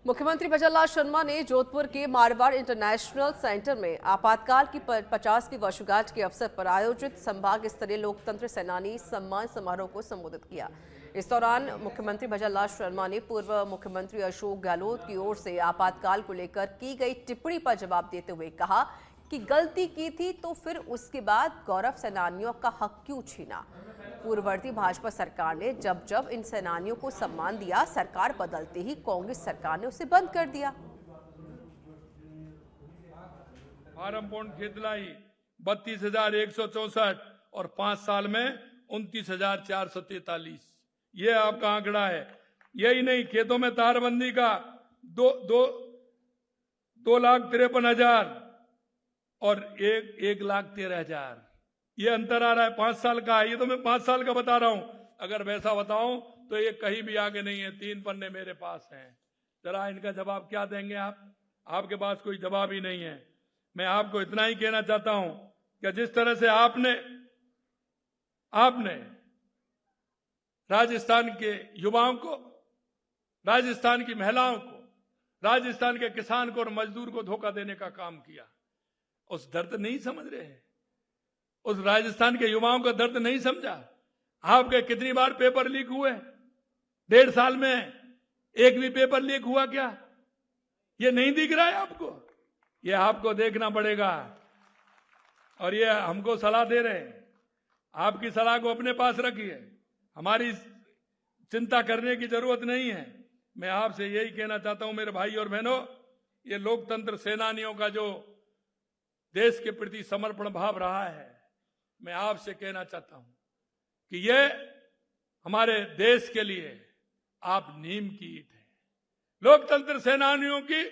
मुख्यमंत्री भजनलाल शर्मा ने जोधपुर के मारवाड़ इंटरनेशनल सेंटर में आपातकाल की 50वीं वर्षगांठ के अवसर पर आयोजित संभाग स्तरीय लोकतंत्र सेनानी सम्मान समारोह को संबोधित किया। इस दौरान मुख्यमंत्री भजनलाल शर्मा ने पूर्व मुख्यमंत्री अशोक गहलोत की ओर से आपातकाल को लेकर की गई टिप्पणी पर जवाब देते हुए कहा कि गलती की थी तो फिर उसके बाद गौरव सेनानियों का हक क्यों छीना। पूर्ववर्ती भाजपा सरकार ने जब जब इन सेनानियों को सम्मान दिया, सरकार बदलते ही कांग्रेस सरकार ने उसे बंद कर दिया। फार्म खेतलाई 32,164 और 5 साल में 29,443, ये आपका आंकड़ा है। यही नहीं, खेतों में तारबंदी का 2,53,000 और 1,13,000, ये अंतर आ रहा है। 5 साल का है, ये तो मैं 5 साल का बता रहा हूं। अगर वैसा बताऊं तो ये कहीं भी आगे नहीं है। 3 पन्ने मेरे पास हैं। जरा इनका जवाब क्या देंगे आप? आपके पास कोई जवाब ही नहीं है। मैं आपको इतना ही कहना चाहता हूं कि जिस तरह से आपने राजस्थान के युवाओं को, राजस्थान की महिलाओं को, राजस्थान के किसान को और मजदूर को धोखा देने का काम किया, उस दर्द नहीं समझ रहे हैं। उस राजस्थान के युवाओं का दर्द नहीं समझा। आपके कितनी बार पेपर लीक हुए? 1.5 साल में एक भी पेपर लीक हुआ क्या? ये नहीं दिख रहा है आपको? ये आपको देखना पड़ेगा। और ये हमको सलाह दे रहे हैं। आपकी सलाह को अपने पास रखिए, हमारी चिंता करने की जरूरत नहीं है। मैं आपसे यही कहना चाहता हूं मेरे भाई और बहनों, ये लोकतंत्र सेनानियों का जो देश के प्रति समर्पण भाव रहा है, मैं आपसे कहना चाहता हूं कि ये हमारे देश के लिए आप नीम की ईंट है। लोकतंत्र सेनानियों की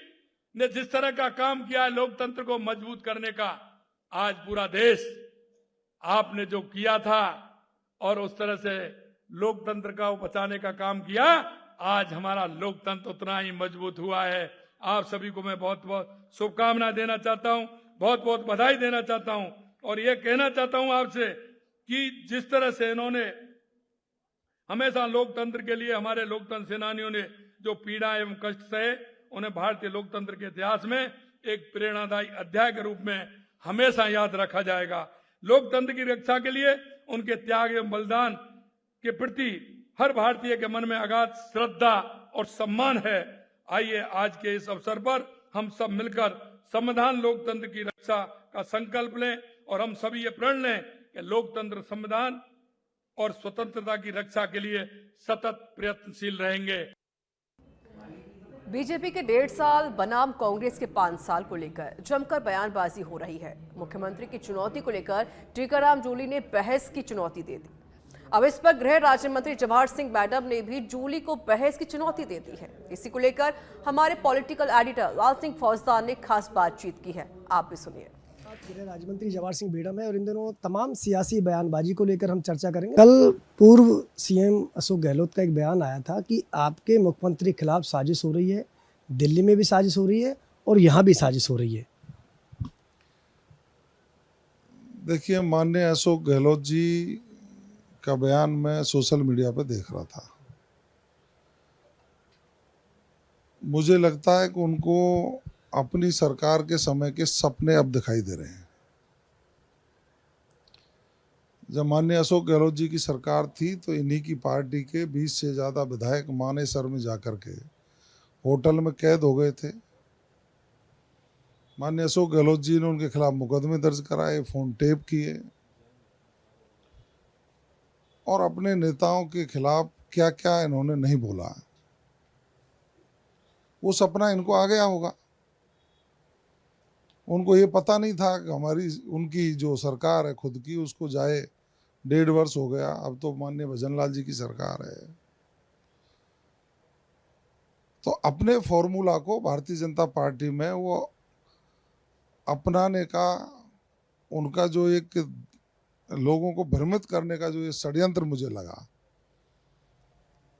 ने जिस तरह का काम किया है लोकतंत्र को मजबूत करने का, आज पूरा देश आपने जो किया था और उस तरह से लोकतंत्र का बचाने का काम किया, आज हमारा लोकतंत्र उतना ही मजबूत हुआ है। आप सभी को मैं बहुत बहुत शुभकामनाएं देना चाहता हूं, बहुत बहुत बधाई देना चाहता हूं। और ये कहना चाहता हूं आपसे कि जिस तरह से इन्होंने हमेशा लोकतंत्र के लिए, हमारे लोकतंत्र सेनानियों ने जो पीड़ा एवं कष्ट सहे, उन्हें भारतीय लोकतंत्र के इतिहास में एक प्रेरणादायी अध्याय के रूप में हमेशा याद रखा जाएगा। लोकतंत्र की रक्षा के लिए उनके त्याग एवं बलिदान के प्रति हर भारतीय के मन में अगाध श्रद्धा और सम्मान है। आइए आज के इस अवसर पर हम सब मिलकर संविधान लोकतंत्र की रक्षा का संकल्प लें और हम सभी ये प्रण लें कि लोकतंत्र, संविधान और स्वतंत्रता की रक्षा के लिए सतत प्रयत्नशील रहेंगे। बीजेपी के 1.5 साल बनाम कांग्रेस के 5 साल को लेकर जमकर बयानबाजी हो रही है। मुख्यमंत्री की चुनौती को लेकर टीकाराम जूली ने बहस की चुनौती दे दी। अब इस पर गृह राज्य मंत्री जवाहर सिंह मैडम ने भी जूली को बहस की चुनौती दे दी है। इसी को लेकर हमारे पॉलिटिकल एडिटर लाल सिंह फौजदार ने खास बातचीत की है, आप भी सुनिए। गृह राज्य मंत्री जवाहर सिंह मैडम है और इन दिनों तमाम सियासी बयानबाजी को लेकर हम चर्चा करेंगे। कल पूर्व सीएम अशोक गहलोत का एक बयान आया था कि आपके मुख्यमंत्री के खिलाफ साजिश हो रही है, दिल्ली में भी साजिश हो रही है और यहाँ भी साजिश हो रही है। देखिए, माननीय अशोक गहलोत जी का बयान मैं सोशल मीडिया पर देख रहा था। मुझे लगता है कि उनको अपनी सरकार के समय के सपने अब दिखाई दे रहे हैं। जब माननीय अशोक गहलोत जी की सरकार थी तो इन्हीं की पार्टी के 20 से ज़्यादा विधायक मानेसर में जाकर के होटल में कैद हो गए थे। माननीय अशोक गहलोत जी ने उनके खिलाफ मुकदमे दर्ज कराए, फोन टेप किए और अपने नेताओं के खिलाफ क्या क्या इन्होंने नहीं बोला। वो सपना इनको आ गया होगा। उनको ये पता नहीं था कि उनकी जो सरकार है खुद की, उसको जाए 1.5 वर्ष हो गया, अब तो माननीय भजनलाल जी की सरकार है। तो अपने फॉर्मूला को भारतीय जनता पार्टी में वो अपनाने का, उनका जो एक लोगों को भ्रमित करने का जो ये षड्यंत्र मुझे लगा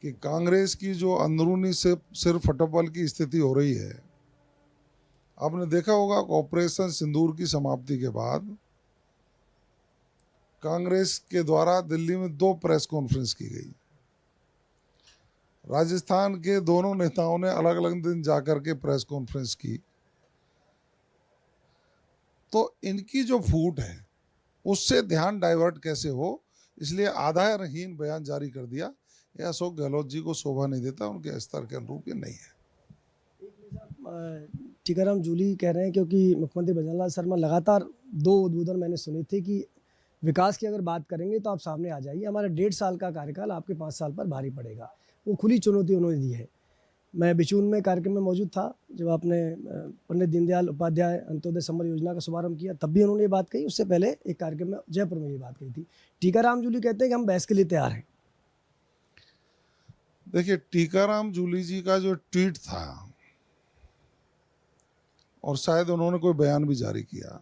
कि कांग्रेस की जो अंदरूनी से सिर फटबल की स्थिति हो रही है। आपने देखा होगा कि ऑपरेशन सिंदूर की समाप्ति के बाद कांग्रेस के द्वारा दिल्ली में 2 प्रेस कॉन्फ्रेंस की गई। राजस्थान के दोनों नेताओं ने अलग अलग दिन जाकर के प्रेस कॉन्फ्रेंस की, तो इनकी जो फूट है उससे ध्यान डाइवर्ट कैसे हो, इसलिए आधारहीन बयान जारी कर दिया। यह अशोक गहलोत जी को शोभा नहीं देता, उनके स्तर के अनुरूप ये नहीं है। टीकाराम जूली कह रहे हैं, क्योंकि मुख्यमंत्री भजनलाल शर्मा लगातार 2 उद्बोधन मैंने सुने थे कि विकास की अगर बात करेंगे तो आप सामने आ जाइए, हमारा 1.5 साल का कार्यकाल आपके 5 साल पर भारी पड़ेगा। वो खुली चुनौती उन्होंने दी है। मैं बिचून में कार्यक्रम में मौजूद था जब आपने पंडित दीनदयाल उपाध्याय अंत्योदय समर योजना का शुभारंभ किया, तब भी उन्होंने ये बात कही। उससे पहले एक कार्यक्रम में जयपुर में ये बात कही थी। टीकाराम जूली कहते हैं कि हम बहस के लिए तैयार हैं। देखिए, टीकाराम जूली जी का जो ट्वीट था, और शायद उन्होंने कोई बयान भी जारी किया,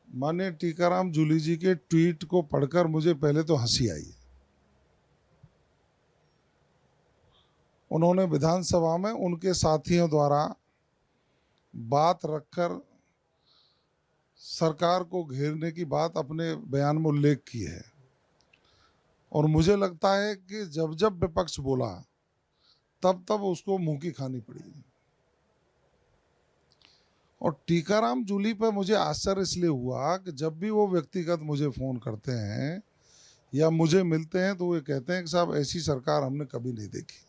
माननीय टीकाराम जूली जी के ट्वीट को पढ़कर मुझे पहले तो हंसी आई। उन्होंने विधानसभा में उनके साथियों द्वारा बात रखकर सरकार को घेरने की बात अपने बयान में उल्लेख की है, और मुझे लगता है कि जब जब विपक्ष बोला तब तब उसको मुंह की खानी पड़ी। और टीकाराम जूली पर मुझे आश्चर्य इसलिए हुआ कि जब भी वो व्यक्तिगत मुझे फ़ोन करते हैं या मुझे मिलते हैं तो वो कहते हैं कि साहब ऐसी सरकार हमने कभी नहीं देखी।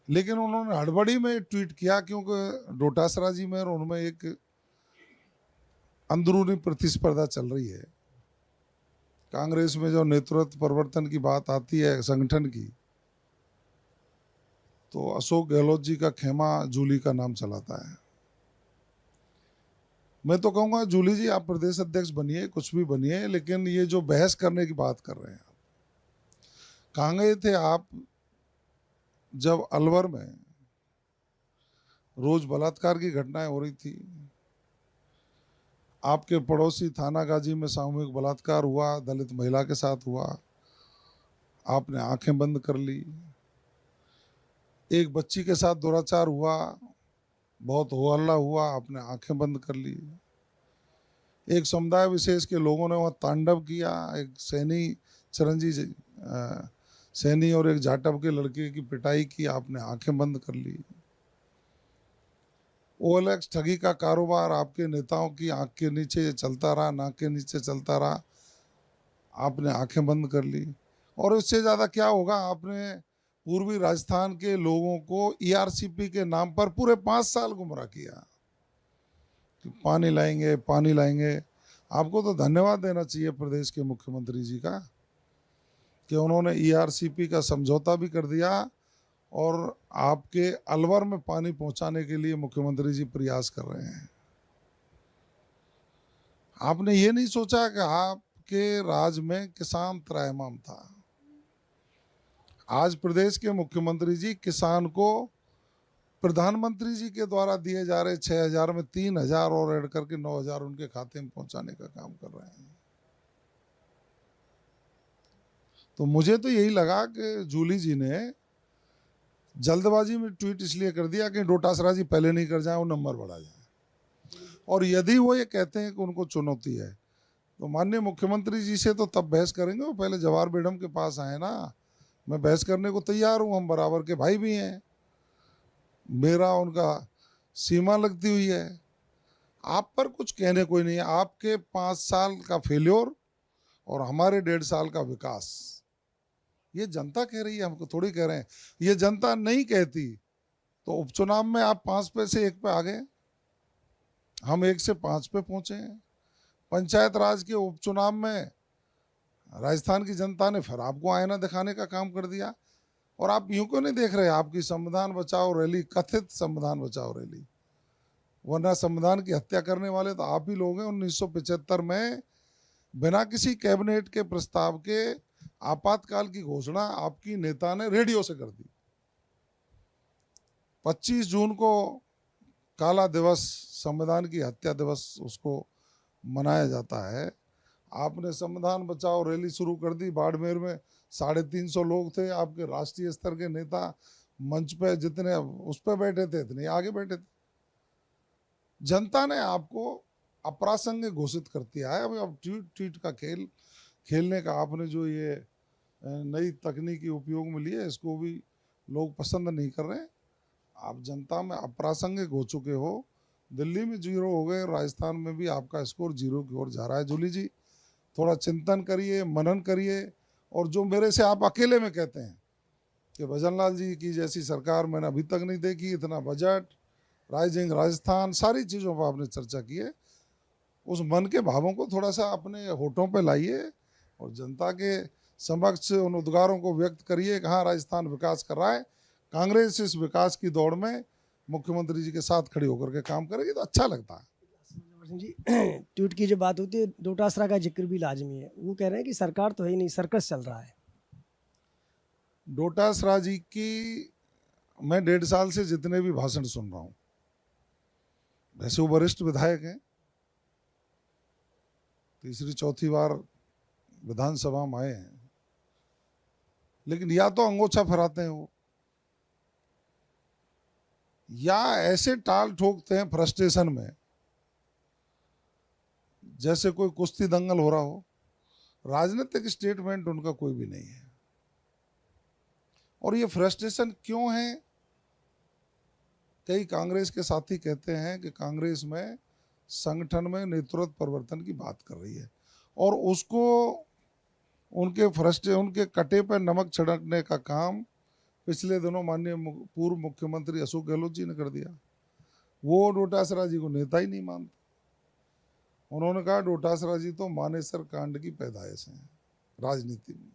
लेकिन उन्होंने हड़बड़ी में ट्वीट किया, क्योंकि डोटासरा जी में और उनमें एक अंदरूनी प्रतिस्पर्धा चल रही है। कांग्रेस में जो नेतृत्व परिवर्तन की बात आती है संगठन की, तो अशोक गहलोत जी का खेमा जूली का नाम चलाता है। मैं तो कहूँगा जूली जी आप प्रदेश अध्यक्ष बनिए, कुछ भी बनिए, लेकिन ये जो बहस करने की बात कर रहे हैं, कहाँ गए थे आप जब अलवर में रोज बलात्कार की घटनाएं हो रही थी? आपके पड़ोसी थाना गाजी में सामूहिक बलात्कार हुआ, दलित महिला के साथ हुआ, आपने आंखें बंद कर ली। एक बच्ची के साथ दुराचार हुआ, बहुत हो हल्ला हुआ, आपने आंखें बंद कर ली। एक समुदाय विशेष के लोगों ने वहाँ तांडव किया, एक सैनी और एक जाटव के लड़के की पिटाई की, आपने आंखें बंद कर ली। OLX ठगी का कारोबार आपके नेताओं की आंख के नीचे चलता रहा, नाक के नीचे चलता रहा, आपने आंखें बंद कर ली। और इससे ज़्यादा क्या होगा, आपने पूर्वी राजस्थान के लोगों को ERCP के नाम पर पूरे 5 साल गुमराह किया कि पानी लाएंगे, पानी लाएंगे। आपको तो धन्यवाद देना चाहिए प्रदेश के मुख्यमंत्री जी का कि उन्होंने ERCP का समझौता भी कर दिया और आपके अलवर में पानी पहुंचाने के लिए मुख्यमंत्री जी प्रयास कर रहे हैं। आपने ये नहीं सोचा कि आपके राज में किसान त्राहिमाम था। आज प्रदेश के मुख्यमंत्री जी किसान को प्रधानमंत्री जी के द्वारा दिए जा रहे 6,000 में 3,000 और ऐड करके 9,000 उनके खाते में पहुंचाने का काम कर रहे हैं। तो मुझे तो यही लगा कि जूली जी ने जल्दबाजी में ट्वीट इसलिए कर दिया कि डोटासरा जी पहले नहीं कर जाए, वो नंबर बढ़ा जाए। और यदि वो ये कहते हैं कि उनको चुनौती है, तो माननीय मुख्यमंत्री जी से तो तब बहस करेंगे, वो पहले जवाहर बेगम के पास आए ना। मैं बहस करने को तैयार हूँ, हम बराबर के भाई भी हैं, मेरा उनका सीमा लगती हुई है। आप पर कुछ कहने कोई नहीं है। आपके 5 साल का फेल्योर और हमारे 1.5 साल का विकास, ये जनता कह रही है, हमको थोड़ी कह रहे हैं। ये जनता नहीं कहती तो उपचुनाव में आप 5 पे से 1 पे आ गए, हम 1 से 5 पे पहुंचे हैं। पंचायत राज के उपचुनाव में राजस्थान की जनता ने फिर आपको आईना दिखाने का काम कर दिया। और आप यूं क्यों नहीं देख रहे? आपकी संविधान बचाओ रैली, कथित संविधान बचाओ रैली, वरना संविधान की हत्या करने वाले तो आप ही लोग हैं। 1975 में बिना किसी कैबिनेट के प्रस्ताव के आपातकाल की घोषणा आपकी नेता ने रेडियो से कर दी। 25 जून को काला दिवस, संविधान की हत्या दिवस उसको मनाया जाता है। आपने संविधान बचाओ रैली शुरू कर दी। बाड़मेर में 350 लोग थे, आपके राष्ट्रीय स्तर के नेता मंच पे जितने उस पर बैठे थे इतने आगे बैठे थे। जनता ने आपको अप्रासंगिक घोषित कर दिया है। अब ट्वीट का खेल खेलने का आपने जो ये नई तकनीकी उपयोग में लिए, इसको भी लोग पसंद नहीं कर रहे हैं। आप जनता में अप्रासंगिक हो चुके हो। दिल्ली में 0 हो गए, राजस्थान में भी आपका स्कोर 0 की ओर जा रहा है। जूली जी, थोड़ा चिंतन करिए, मनन करिए, और जो मेरे से आप अकेले में कहते हैं कि भजनलाल जी की जैसी सरकार मैंने अभी तक नहीं देखी, इतना बजट, राइजिंग राजस्थान, सारी चीज़ों पर आपने चर्चा की है, उस मन के भावों को थोड़ा सा अपने होठों पे लाइए और जनता के समक्ष उन उद्गारों को व्यक्त करिए कि हाँ, राजस्थान विकास कर रहा है। कांग्रेस इस विकास की दौड़ में मुख्यमंत्री जी के साथ खड़ी होकर के काम करेगी तो अच्छा लगता है। जवाहर सिंह जी, ट्वीट की जो बात होती है, डोटासरा का जिक्र भी लाजमी है। वो कह रहे हैं कि सरकार तो है ही नहीं, सर्कस चल रहा है। डोटासरा जी की मैं 1.5 साल से जितने भी भाषण सुन रहा हूँ, वैसे वो वरिष्ठ विधायक हैं, तीसरी चौथी बार विधानसभा में आए हैं, लेकिन या तो अंगोछा फहराते हैं वो, या ऐसे टाल ठोकते हैं फ्रस्ट्रेशन में जैसे कोई कुश्ती दंगल हो रहा हो। राजनीतिक स्टेटमेंट उनका कोई भी नहीं है। और ये फ्रस्ट्रेशन क्यों है? कई कांग्रेस के साथी कहते हैं कि कांग्रेस में संगठन में नेतृत्व परिवर्तन की बात कर रही है, और उसको उनके कटे पर नमक छिड़कने का काम पिछले दिनों माननीय पूर्व मुख्यमंत्री अशोक गहलोत जी ने कर दिया। वो डोटासरा जी को नेता ही नहीं मानते। उन्होंने कहा डोटासरा जी तो मानेसर कांड की पैदाइश हैं राजनीति में।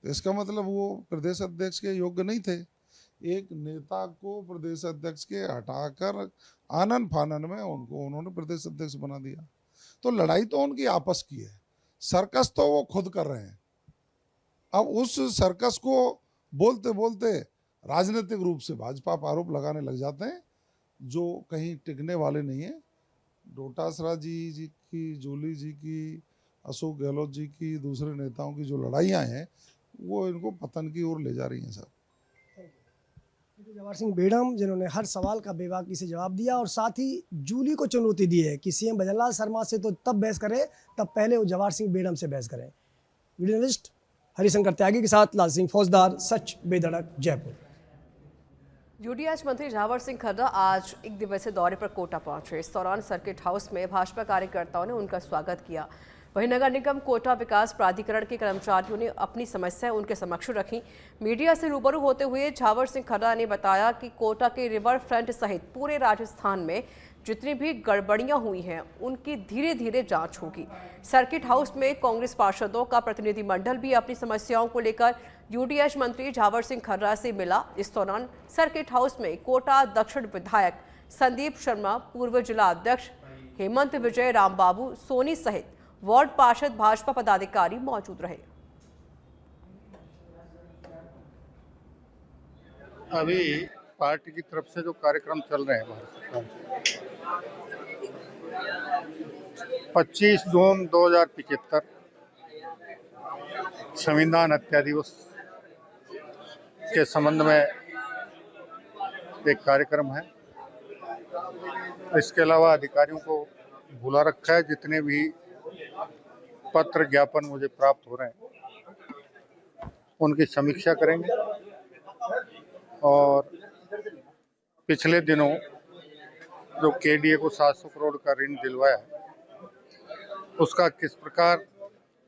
तो इसका मतलब वो प्रदेश अध्यक्ष के योग्य नहीं थे। एक नेता को प्रदेश अध्यक्ष के हटाकर आनन फानन में उन्होंने प्रदेश अध्यक्ष बना दिया। तो लड़ाई तो उनकी आपस की है, सर्कस तो वो खुद कर रहे हैं। अब उस सर्कस को बोलते बोलते राजनीतिक रूप से भाजपा पर आरोप लगाने लग जाते हैं जो कहीं टिकने वाले नहीं है। डोटासरा जी की, जूली जी की, अशोक गहलोत जी की, दूसरे नेताओं की जो लड़ाइयाँ हैं वो इनको पतन की ओर ले जा रही हैं सर। जवाहर सिंह बेड़म जिन्होंने हर सवाल का बेबाकी से जवाब दिया और साथ ही जूली को चुनौती दी है कि सीएम भजनलाल शर्मा से तो तब बहस करे तब पहले वो जवाहर सिंह बेड़म से बहस करें। वीडियो जर्नलिस्ट हरिशंकर त्यागी के साथ लाल सिंह फौजदार, सच बेधड़क, जयपुर। यूडीएच मंत्री जवाहर सिंह खर्रा आज एक दिवसीय दौरे पर कोटा पहुंचे। इस दौरान सर्किट हाउस में भाजपा कार्यकर्ताओं ने उनका स्वागत किया। वहीं नगर निगम कोटा विकास प्राधिकरण के कर्मचारियों ने अपनी समस्याएं उनके समक्ष रखी। मीडिया से रूबरू होते हुए जवाहर सिंह खर्रा ने बताया कि कोटा के रिवर फ्रंट सहित पूरे राजस्थान में जितनी भी गड़बड़ियां हुई हैं उनकी धीरे धीरे जांच होगी। सर्किट हाउस में कांग्रेस पार्षदों का प्रतिनिधिमंडल भी अपनी समस्याओं को लेकर यूडीएच मंत्री जवाहर सिंह खर्रा से मिला। इस दौरान सर्किट हाउस में कोटा दक्षिण विधायक संदीप शर्मा, पूर्व जिला अध्यक्ष हेमंत विजय, रामबाबू सोनी सहित वार्ड पार्षद, भाजपा पदाधिकारी मौजूद रहे। अभी पार्टी की तरफ से जो कार्यक्रम चल रहे हैं भारत सरकार के, 25 जून 2075 संविधान हत्या दिवस के संबंध में एक कार्यक्रम है। इसके अलावा अधिकारियों को बुला रखा है। जितने भी पत्र ज्ञापन मुझे प्राप्त हो रहे हैं उनकी समीक्षा करेंगे और पिछले दिनों जो केडीए को 700 करोड़ का ऋण दिलवाया है उसका किस प्रकार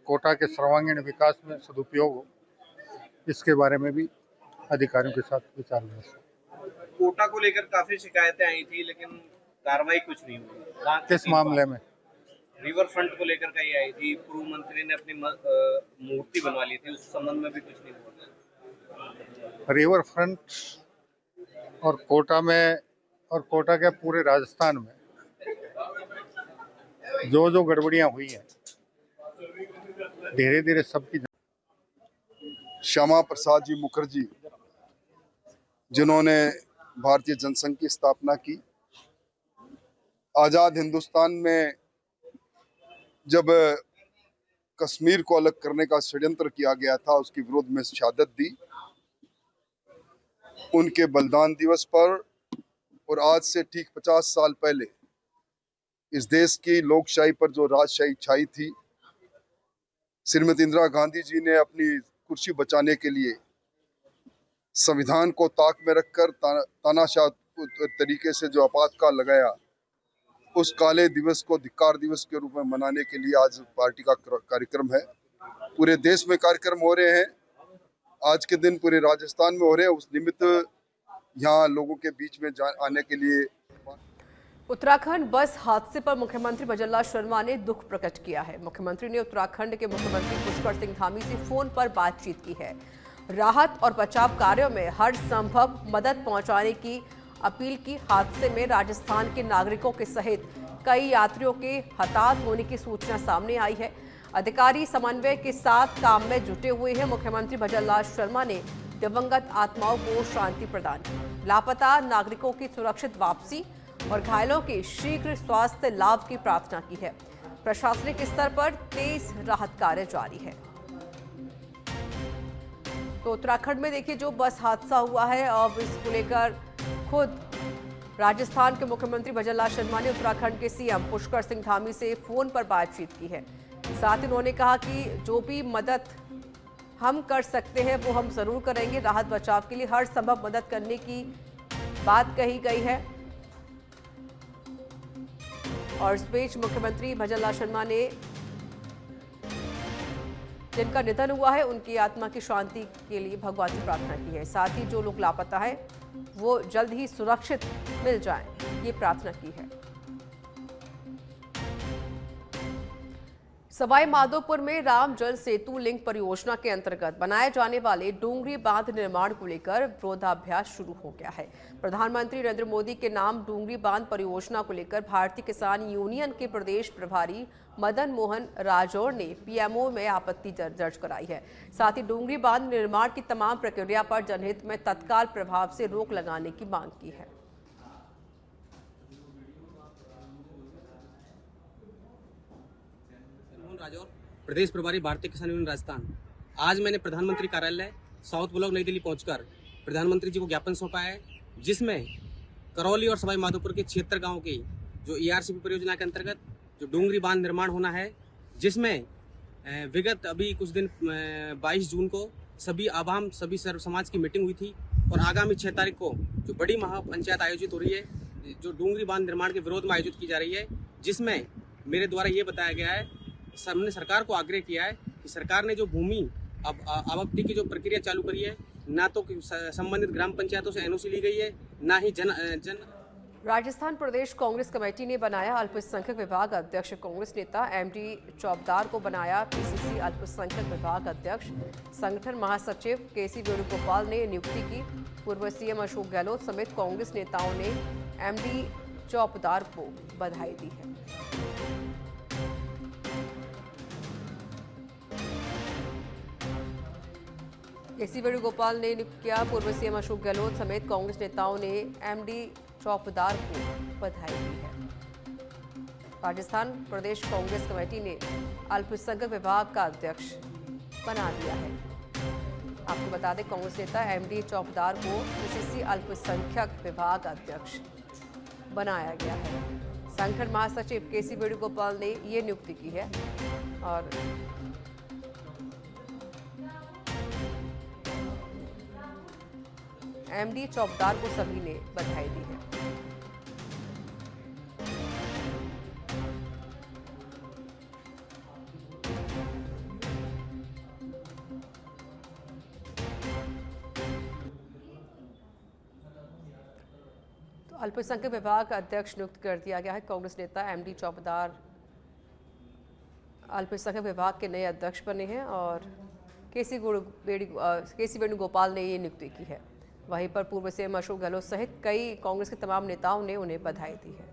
कोटा के सर्वांगीण विकास में सदुपयोग हो, इसके बारे में भी अधिकारियों के साथ विचार विमर्श। कोटा को लेकर काफी शिकायतें आई थी लेकिन कार्रवाई कुछ नहीं हुई। किस मामले में? रिवर फ्रंट को लेकर कही आई थी, पूर्व मंत्री ने अपनी मूर्ति बनवा ली थी, उस संबंध में भी कुछ नहीं हुआ। रिवर फ्रंट और कोटा में और कोटा के पूरे राजस्थान में जो गड़बड़ियां हुई हैं धीरे धीरे सबकी। श्यामा प्रसाद जी मुखर्जी जिन्होंने भारतीय जनसंघ की स्थापना की, आजाद हिंदुस्तान में जब कश्मीर को अलग करने का षड्यंत्र किया गया था उसके विरोध में शहादत दी, उनके बलिदान दिवस पर और आज से ठीक 50 साल पहले इस देश की लोकशाही पर जो राजशाही छाई थी, श्रीमती इंदिरा गांधी जी ने अपनी कुर्सी बचाने के लिए संविधान को ताक में रखकर तानाशाह तरीके से जो आपातकाल लगाया, उस काले दिवस को धिक्कार दिवस के रूप में मनाने के लिए आज पार्टी का कार्यक्रम है। पूरे देश में कार्यक्रम हो रहे हैं, आज के दिन पूरे राजस्थान में हो रहे हैं। उस निमित्त यहाँ लोगों के बीच में आने के लिए उत्तराखंड बस हादसे पर मुख्यमंत्री भजनलाल शर्मा ने दुख प्रकट किया है। मुख्यमंत्री ने उत्तराखंड के मुख्यमंत्री पुष्कर सिंह धामी से फोन पर बातचीत की है। राहत और बचाव कार्यों में हर संभव मदद पहुंचाने की अपील की। हादसे में राजस्थान के नागरिकों के सहित कई यात्रियों के हताहत होने की सूचना सामने आई है। अधिकारी समन्वय के साथ काम में जुटे हुए हैं। मुख्यमंत्री भजनलाल शर्मा ने दिवंगत आत्माओं को शांति प्रदान की, लापता नागरिकों की सुरक्षित वापसी और घायलों के शीघ्र स्वास्थ्य लाभ की प्रार्थना की है। प्रशासनिक स्तर पर तेज राहत कार्य जारी है। तो उत्तराखंड में देखिए जो बस हादसा हुआ है, अब इसको लेकर खुद राजस्थान के मुख्यमंत्री भजनलाल शर्मा ने उत्तराखंड के सीएम पुष्कर सिंह धामी से फोन पर बातचीत की है। साथ ही उन्होंने कहा कि जो भी मदद हम कर सकते हैं वो हम जरूर करेंगे। राहत बचाव के लिए हर संभव मदद करने की बात कही गई है। और इस बीच मुख्यमंत्री भजनलाल शर्मा ने जिनका निधन हुआ है उनकी आत्मा की शांति के लिए भगवान से प्रार्थना की है। साथ ही जो लोग लापता हैं वो जल्द ही सुरक्षित मिल जाएं, ये प्रार्थना की है। सवाई माधोपुर में राम जल सेतु लिंक परियोजना के अंतर्गत बनाए जाने वाले डूंगरी बांध निर्माण को लेकर विरोधाभ्यास शुरू हो गया है। प्रधानमंत्री नरेंद्र मोदी के नाम डूंगरी बांध परियोजना को लेकर भारतीय किसान यूनियन के प्रदेश प्रभारी मदन मोहन राजौर ने पीएमओ में आपत्ति दर्ज कराई है। साथ ही डूंगरी बांध निर्माण की तमाम प्रक्रिया पर जनहित में तत्काल प्रभाव से रोक लगाने की मांग की है। राजौर, प्रदेश प्रभारी भारतीय किसान यूनियन राजस्थान। आज मैंने प्रधानमंत्री कार्यालय साउथ ब्लॉक नई दिल्ली पहुंचकर प्रधानमंत्री जी को ज्ञापन सौंपा है, जिसमें करौली और सवाई माधोपुर के 76 गांवों की जो ईआरसीपी परियोजना के अंतर्गत जो डूंगरी बांध निर्माण होना है, जिसमें विगत अभी कुछ दिन 22 जून को सभी आवाम सभी सर्व समाज की मीटिंग हुई थी और आगामी 6 तारीख को जो बड़ी महापंचायत आयोजित हो रही है, जो डूंगरी बांध निर्माण के विरोध में आयोजित की जा रही है, जिसमें मेरे द्वारा ये बताया गया है, हमने सरकार को आग्रह किया है कि सरकार ने जो भूमि आवंटन की जो प्रक्रिया चालू करी है, ना तो संबंधित ग्राम पंचायतों से एनओसी ली गई है, ना ही जन राजस्थान प्रदेश कांग्रेस कमेटी ने बनाया अल्पसंख्यक विभाग अध्यक्ष। कांग्रेस नेता एमडी चौबदार को बनाया पीसीसी अल्पसंख्यक विभाग अध्यक्ष। संगठन महासचिव केसी वेणुगोपाल ने नियुक्ति की। पूर्व सीएम अशोक गहलोत समेत कांग्रेस नेताओं ने एमडी चौबदार को बधाई दी है। केसी वेणुगोपाल ने नियुक्त किया। पूर्व सीएम अशोक गहलोत समेत कांग्रेस नेताओं ने एमडी चौबदार को बधाई दी है। राजस्थान प्रदेश कांग्रेस कमेटी ने अल्पसंख्यक विभाग का अध्यक्ष बना दिया है। आपको बता दें, कांग्रेस नेता एमडी चौबदार को पीसीसी अल्पसंख्यक विभाग अध्यक्ष बनाया गया है। संगठन महासचिव केसी वेणुगोपाल ने ये नियुक्ति की है और एमडी चौबदार को सभी ने बधाई दी है। तो अल्पसंख्यक विभाग अध्यक्ष नियुक्त कर दिया गया है। कांग्रेस नेता एमडी चौबदार अल्पसंख्यक विभाग के नए अध्यक्ष बने हैं और केसी वेणुगोपाल ने ये नियुक्ति की है। वहीं पर पूर्व सीएम अशोक गहलोत सहित कई कांग्रेस के तमाम नेताओं ने उन्हें बधाई दी है।